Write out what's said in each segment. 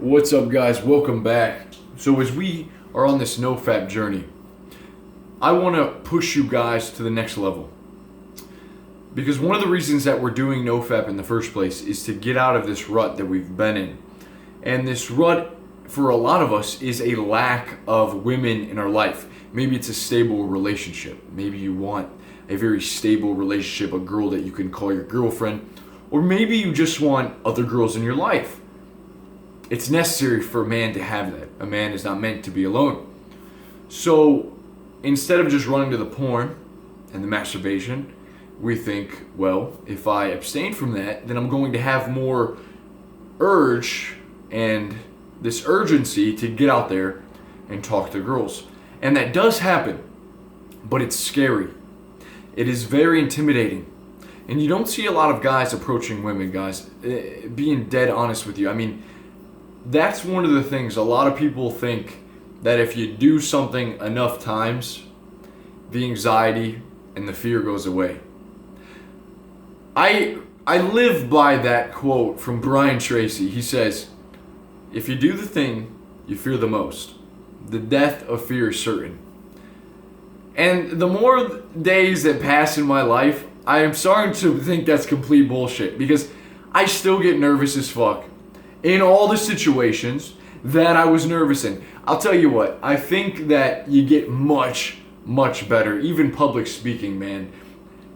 What's up, guys? Welcome back. So, as we are on this NoFap journey, I want to push you guys to the next level. Because one of the reasons that we're doing NoFap in the first place is to get out of this rut that we've been in. And this rut, for a lot of us, is a lack of women in our life. Maybe it's a stable relationship. Maybe you want a very stable relationship, a girl that you can call your girlfriend. Or maybe you just want other girls in your life. It's necessary for a man to have that. A man is not meant to be alone. So instead of just running to the porn and the masturbation, we think, well, if I abstain from that, then I'm going to have more urge and this urgency to get out there and talk to girls. And that does happen, but it's scary. It is very intimidating. And you don't see a lot of guys approaching women, guys. Being dead honest with you. I mean, that's one of the things. A lot of people think that if you do something enough times, the anxiety and the fear goes away. I live by that quote from Brian Tracy. He says, if you do the thing you fear the most, the death of fear is certain. And the more days that pass in my life, I am starting to think that's complete bullshit, because I still get nervous as fuck in all the situations that I was nervous in. I'll tell you what, I think that you get much, much better, even public speaking, man.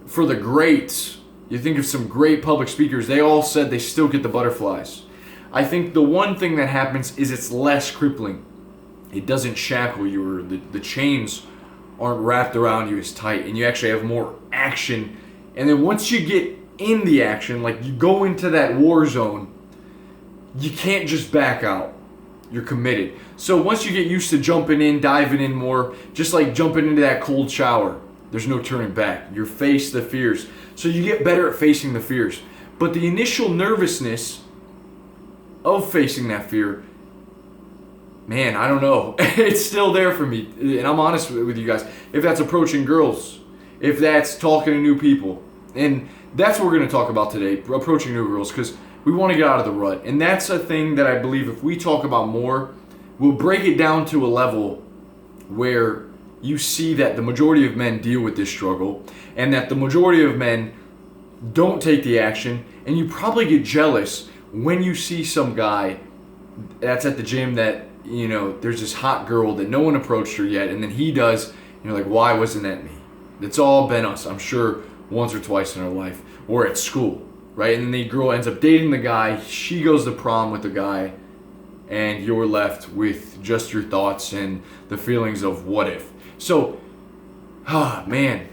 For the greats, you think of some great public speakers, they all said they still get the butterflies. I think the one thing that happens is it's less crippling. It doesn't shackle you, or the chains aren't wrapped around you as tight, and you actually have more action. And then once you get in the action, like you go into that war zone, you can't just back out. You're committed. So once you get used to jumping in, diving in more, just like jumping into that cold shower, there's no turning back. You face the fears. So you get better at facing the fears. But the initial nervousness of facing that fear, man, I don't know. It's still there for me. And I'm honest with you guys. If that's approaching girls, if that's talking to new people, and that's what we're going to talk about today, approaching new girls, because we want to get out of the rut. And that's a thing that I believe if we talk about more, we'll break it down to a level where you see that the majority of men deal with this struggle, and that the majority of men don't take the action. And you probably get jealous when you see some guy that's at the gym that, you know, there's this hot girl that no one approached her yet, and then he does, and you're like, why wasn't that me? It's all been us, I'm sure, once or twice in our life, or at school. Right? And then the girl ends up dating the guy, she goes to prom with the guy, and you're left with just your thoughts and the feelings of what if. So, man,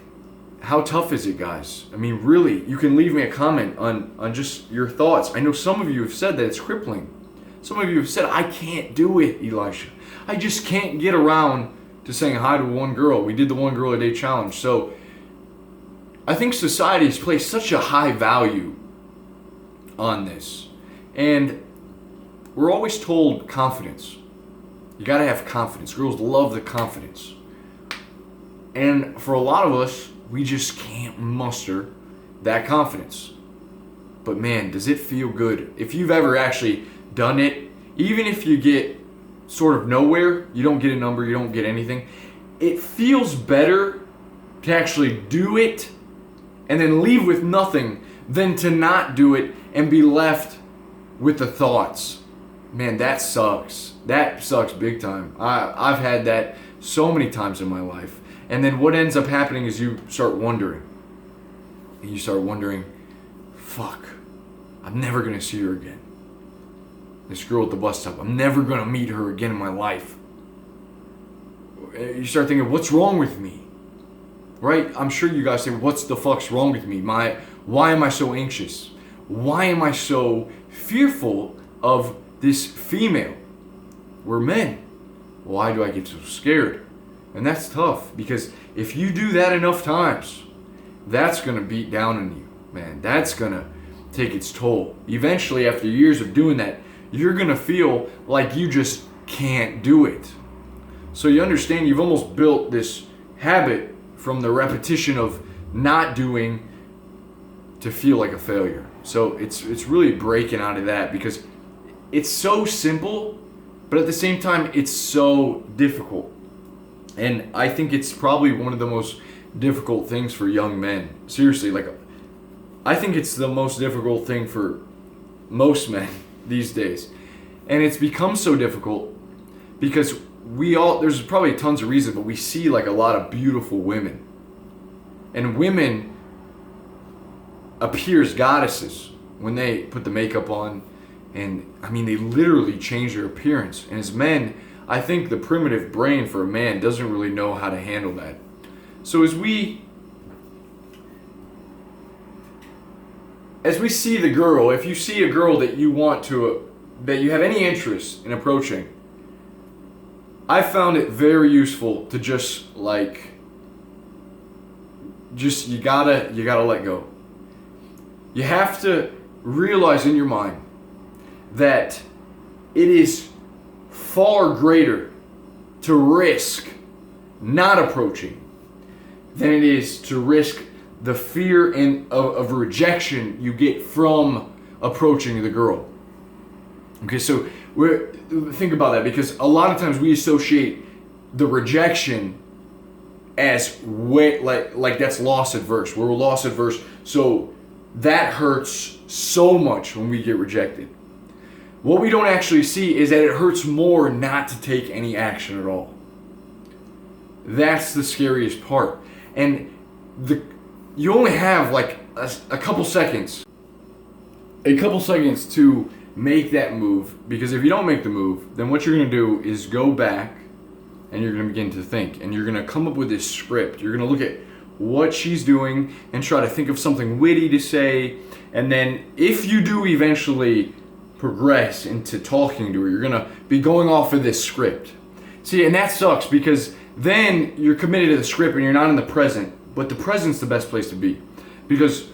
how tough is it, guys? I mean, really, you can leave me a comment on just your thoughts. I know some of you have said that it's crippling. Some of you have said, I can't do it, Elisha. I just can't get around to saying hi to one girl. We did the one girl a day challenge. So, I think society has placed such a high value on this, and we're always told confidence. You gotta have confidence. Girls love the confidence, and for a lot of us, we just can't muster that confidence. But man, does it feel good? If you've ever actually done it, even if you get sort of nowhere, you don't get a number, you don't get anything, it feels better to actually do it and then leave with nothing than to not do it and be left with the thoughts. Man, that sucks. That sucks big time. I've had that so many times in my life. And then what ends up happening is you start wondering. And you start wondering, fuck, I'm never going to see her again. This girl at the bus stop, I'm never going to meet her again in my life. You start thinking, what's wrong with me? Right? I'm sure you guys say, what's the fuck's wrong with me? Why am I so anxious? Why am I so fearful of this female? We're men. Why do I get so scared? And that's tough, because if you do that enough times, that's going to beat down on you, man. That's going to take its toll. Eventually, after years of doing that, you're going to feel like you just can't do it. So you understand, you've almost built this habit from the repetition of not doing to feel like a failure. So it's really breaking out of that, because it's so simple, but at the same time, it's so difficult. And I think it's probably one of the most difficult things for young men. Seriously, like, I think it's the most difficult thing for most men these days. And it's become so difficult because there's probably tons of reasons, but we see like a lot of beautiful women. And women appear as goddesses when they put the makeup on. And I mean, they literally change their appearance. And as men, I think the primitive brain for a man doesn't really know how to handle that. So as we see the girl, if you see a girl that you that you have any interest in approaching, I found it very useful to you gotta let go. You have to realize in your mind that it is far greater to risk not approaching than it is to risk the fear of rejection you get from approaching the girl. Okay, so think about that, because a lot of times we associate the rejection as like that's loss adverse. We're loss adverse, so that hurts so much when we get rejected. What we don't actually see is that it hurts more not to take any action at all. That's the scariest part. And you only have like a couple seconds to make that move, because if you don't make the move, then what you're going to do is go back and you're going to begin to think, and you're going to come up with this script. You're going to look at what she's doing and try to think of something witty to say, and then if you do eventually progress into talking to her, you're going to be going off of this script. See, and that sucks, because then you're committed to the script and you're not in the present. But the present's the best place to be, because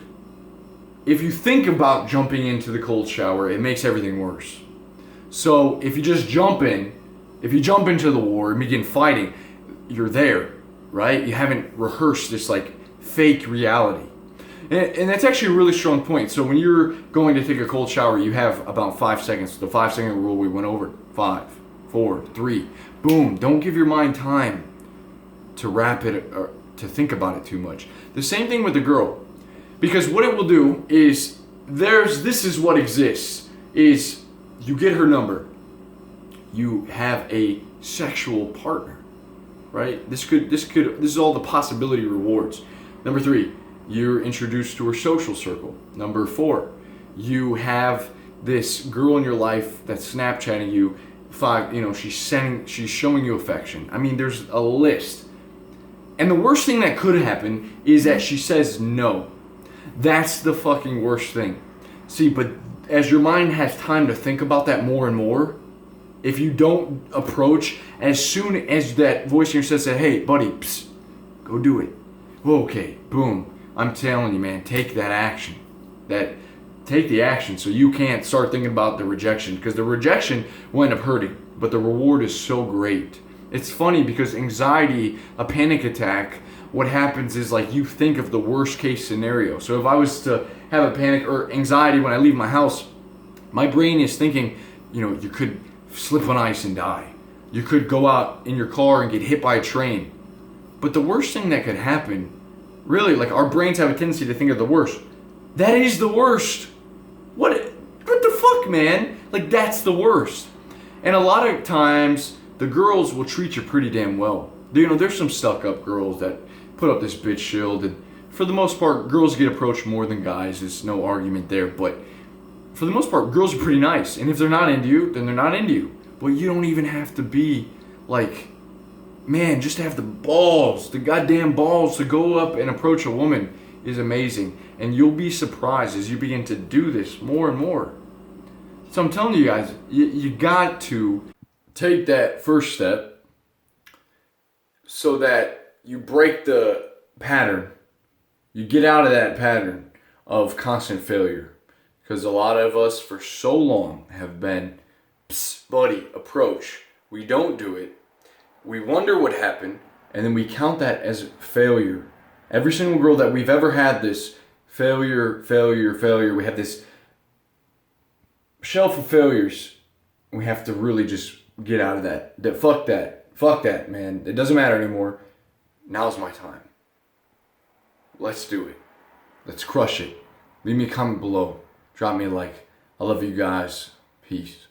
if you think about jumping into the cold shower, it makes everything worse. So if you just jump into the war and begin fighting, you're there, right? You haven't rehearsed this like fake reality. And that's actually a really strong point. So when you're going to take a cold shower, you have about 5 seconds. The 5-second rule we went over. 5, 4, 3, boom. Don't give your mind time to wrap it or to think about it too much. The same thing with the girl. Because what it will do is, this is what exists, is you get her number. You have a sexual partner, right? This is all the possibility rewards. Number 3, you're introduced to her social circle. Number 4, you have this girl in your life that's Snapchatting you. 5, she's showing you affection. I mean, there's a list. And the worst thing that could happen is that she says no. That's the fucking worst thing. See, but as your mind has time to think about that more and more, if you don't approach, as soon as that voice in your head says, hey, buddy, psst, go do it. Well, okay, boom. I'm telling you, man, take that action. Take the action so you can't start thinking about the rejection, because the rejection will end up hurting, but the reward is so great. It's funny because anxiety, a panic attack, what happens is like you think of the worst case scenario. So if I was to have a panic or anxiety when I leave my house, my brain is thinking, you could slip on ice and die. You could go out in your car and get hit by a train. But the worst thing that could happen, really, like our brains have a tendency to think of the worst. That is the worst. What the fuck, man? Like, that's the worst. And a lot of times, the girls will treat you pretty damn well. There's some stuck-up girls that put up this bitch shield, and for the most part, girls get approached more than guys. There's no argument there, but for the most part, girls are pretty nice. And if they're not into you, then they're not into you. But you don't even have to be like, man, just to have the goddamn balls to go up and approach a woman is amazing. And you'll be surprised as you begin to do this more and more. So I'm telling you guys, you got to take that first step so that you break the pattern. You get out of that pattern of constant failure. Because a lot of us for so long have been, psst, buddy, approach. We don't do it. We wonder what happened, and then we count that as failure. Every single girl that we've ever had this failure, we have this shelf of failures we have to really just get out of that. Fuck that, man. It doesn't matter anymore. Now's my time. Let's do it. Let's crush it. Leave me a comment below. Drop me a like. I love you guys. Peace.